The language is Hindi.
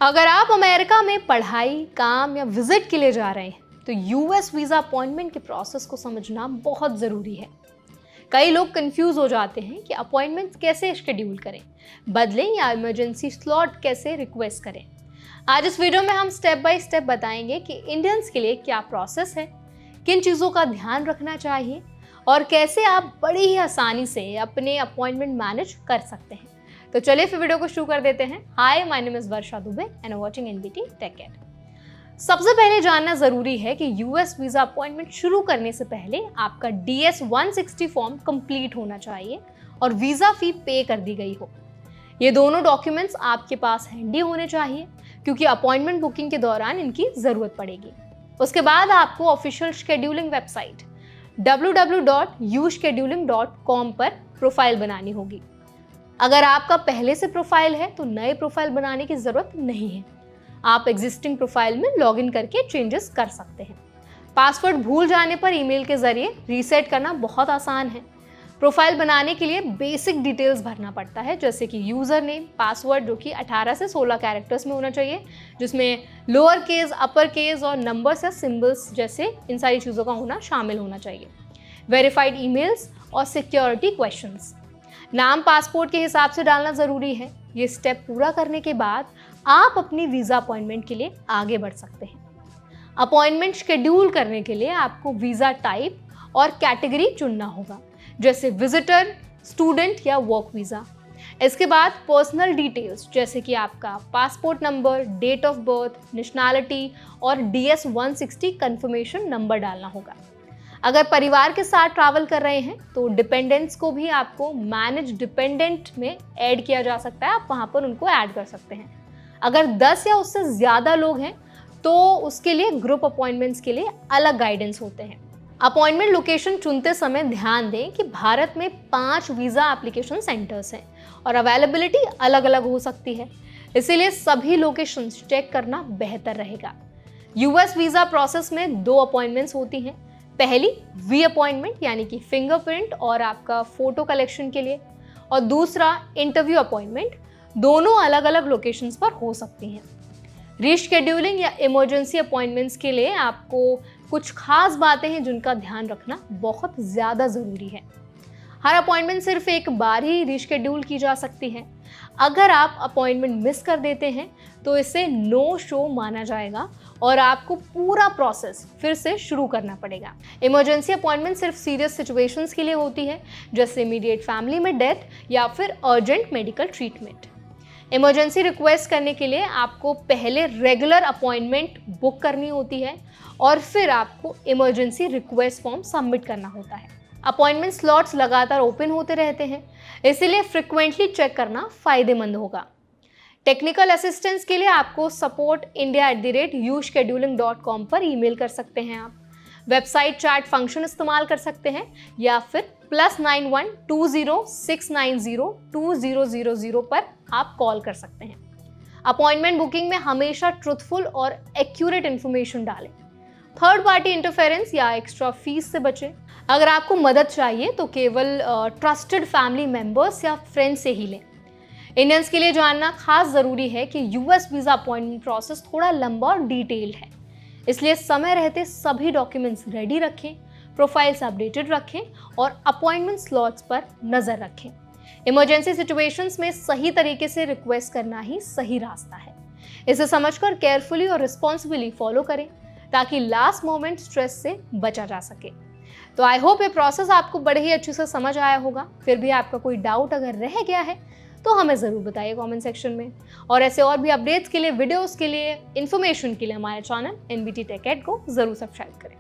अगर आप अमेरिका में पढ़ाई, काम या विजिट के लिए जा रहे हैं तो यूएस वीज़ा अपॉइंटमेंट के प्रोसेस को समझना बहुत ज़रूरी है। कई लोग कंफ्यूज हो जाते हैं कि अपॉइंटमेंट कैसे शेड्यूल करें, बदलें या इमरजेंसी स्लॉट कैसे रिक्वेस्ट करें। आज इस वीडियो में हम स्टेप बाय स्टेप बताएंगे कि इंडियंस के लिए क्या प्रोसेस है, किन चीज़ों का ध्यान रखना चाहिए और कैसे आप बड़ी ही आसानी से अपने अपॉइंटमेंट मैनेज कर सकते हैं। तो चलिए फिर वीडियो को शुरू कर देते हैं। Hi, my name is Varsha Dubey and watching NBT tech ed. सबसे पहले जानना जरूरी है कि यूएस वीजा अपॉइंटमेंट शुरू करने से पहले आपका DS 160 फॉर्म कंप्लीट होना चाहिए और वीजा फी पे कर दी गई हो। ये दोनों डॉक्यूमेंट्स आपके पास हैंडी होने चाहिए क्योंकि अपॉइंटमेंट बुकिंग के दौरान इनकी जरूरत पड़ेगी। उसके बाद आपको ऑफिशियल शेड्यूलिंग वेबसाइट www.uscheduling.com पर प्रोफाइल बनानी होगी। अगर आपका पहले से प्रोफाइल है तो नए प्रोफाइल बनाने की जरूरत नहीं है। आप एग्जिस्टिंग प्रोफाइल में लॉगिन करके चेंजेस कर सकते हैं। पासवर्ड भूल जाने पर ईमेल के जरिए रीसेट करना बहुत आसान है। प्रोफाइल बनाने के लिए बेसिक डिटेल्स भरना पड़ता है, जैसे कि यूजर नेम, पासवर्ड जो कि 18 से 16 कैरेक्टर्स में होना चाहिए, जिसमें लोअर केस, अपर केस और नंबर्स या सिंबल्स जैसे इन सारी चीज़ों का होना शामिल होना चाहिए। वेरीफाइड ईमेल्स और सिक्योरिटी क्वेश्चंस। नाम पासपोर्ट के हिसाब से डालना ज़रूरी है। ये स्टेप पूरा करने के बाद आप अपनी वीज़ा अपॉइंटमेंट के लिए आगे बढ़ सकते हैं। अपॉइंटमेंट शेड्यूल करने के लिए आपको वीज़ा टाइप और कैटेगरी चुनना होगा, जैसे विजिटर, स्टूडेंट या वर्क वीज़ा। इसके बाद पर्सनल डिटेल्स जैसे कि आपका passport number, date of birth, nationality और DS 160 कंफर्मेशन नंबर डालना होगा। अगर परिवार के साथ ट्रैवल कर रहे हैं तो डिपेंडेंट्स को भी आपको मैनेज डिपेंडेंट में ऐड किया जा सकता है, आप वहाँ पर उनको ऐड कर सकते हैं। अगर 10 या उससे ज़्यादा लोग हैं तो उसके लिए ग्रुप अपॉइंटमेंट्स के लिए अलग गाइडेंस होते हैं। अपॉइंटमेंट लोकेशन चुनते समय ध्यान दें कि भारत में 5 वीज़ा एप्लीकेशन सेंटर्स हैं और अवेलेबिलिटी अलग अलग हो सकती है, इसीलिए सभी लोकेशंस चेक करना बेहतर रहेगा। यूएस वीज़ा प्रोसेस में 2 अपॉइंटमेंट्स होती हैं। पहली वी अपॉइंटमेंट यानी कि फिंगरप्रिंट और आपका फोटो कलेक्शन के लिए, और दूसरा इंटरव्यू अपॉइंटमेंट। दोनों अलग अलग लोकेशंस पर हो सकती हैं। रीशेड्यूलिंग या इमरजेंसी अपॉइंटमेंट्स के लिए आपको कुछ खास बातें हैं जिनका ध्यान रखना बहुत ज़्यादा ज़रूरी है। हर अपॉइंटमेंट सिर्फ एक बार ही रीशेड्यूल की जा सकती है। अगर आप अपॉइंटमेंट मिस कर देते हैं तो इसे नो शो माना जाएगा और आपको पूरा प्रोसेस फिर से शुरू करना पड़ेगा। इमरजेंसी अपॉइंटमेंट सिर्फ सीरियस सिचुएशंस के लिए होती है, जैसे इमीडिएट फैमिली में डेथ या फिर urgent medical treatment. Emergency request करने के लिए आपको पहले रेगुलर अपॉइंटमेंट बुक करनी होती है और फिर आपको इमरजेंसी रिक्वेस्ट फॉर्म सबमिट करना होता है। अपॉइंटमेंट स्लॉट्स लगातार ओपन होते रहते हैं, इसीलिए फ्रिक्वेंटली चेक करना फ़ायदेमंद होगा। टेक्निकल असिस्टेंस के लिए आपको support@uscheduling.com पर ईमेल कर सकते हैं। आप वेबसाइट चैट फंक्शन इस्तेमाल कर सकते हैं या फिर +91 20 690 2000 पर आप कॉल कर सकते हैं। अपॉइंटमेंट बुकिंग में हमेशा ट्रुथफुल और एक्यूरेट इन्फॉर्मेशन डालें। थर्ड पार्टी इंटरफेरेंस या एक्स्ट्रा फीस से बचें। अगर आपको मदद चाहिए तो केवल ट्रस्टेड फैमिली मेंबर्स या फ्रेंड्स से ही लें। इंडियंस के लिए जानना खास ज़रूरी है कि यूएस वीज़ा अपॉइंटमेंट प्रोसेस थोड़ा लंबा और डिटेल्ड है, इसलिए समय रहते सभी डॉक्यूमेंट्स रेडी रखें, प्रोफाइल्स अपडेटेड रखें और अपॉइंटमेंट स्लॉट्स पर नज़र रखें। इमरजेंसी सिचुएशंस में सही तरीके से रिक्वेस्ट करना ही सही रास्ता है। इसे समझकर केयरफुली और रिस्पॉन्सिबली फॉलो करें ताकि लास्ट मोमेंट स्ट्रेस से बचा जा सके। तो आई होप ये प्रोसेस आपको बड़े ही अच्छे से समझ आया होगा। फिर भी आपका कोई डाउट अगर रह गया है तो हमें ज़रूर बताइए कमेंट सेक्शन में। और ऐसे और भी अपडेट्स के लिए, वीडियोस के लिए, इन्फॉर्मेशन के लिए हमारे चैनल एनबीटी टेक एड को ज़रूर सब्सक्राइब करें।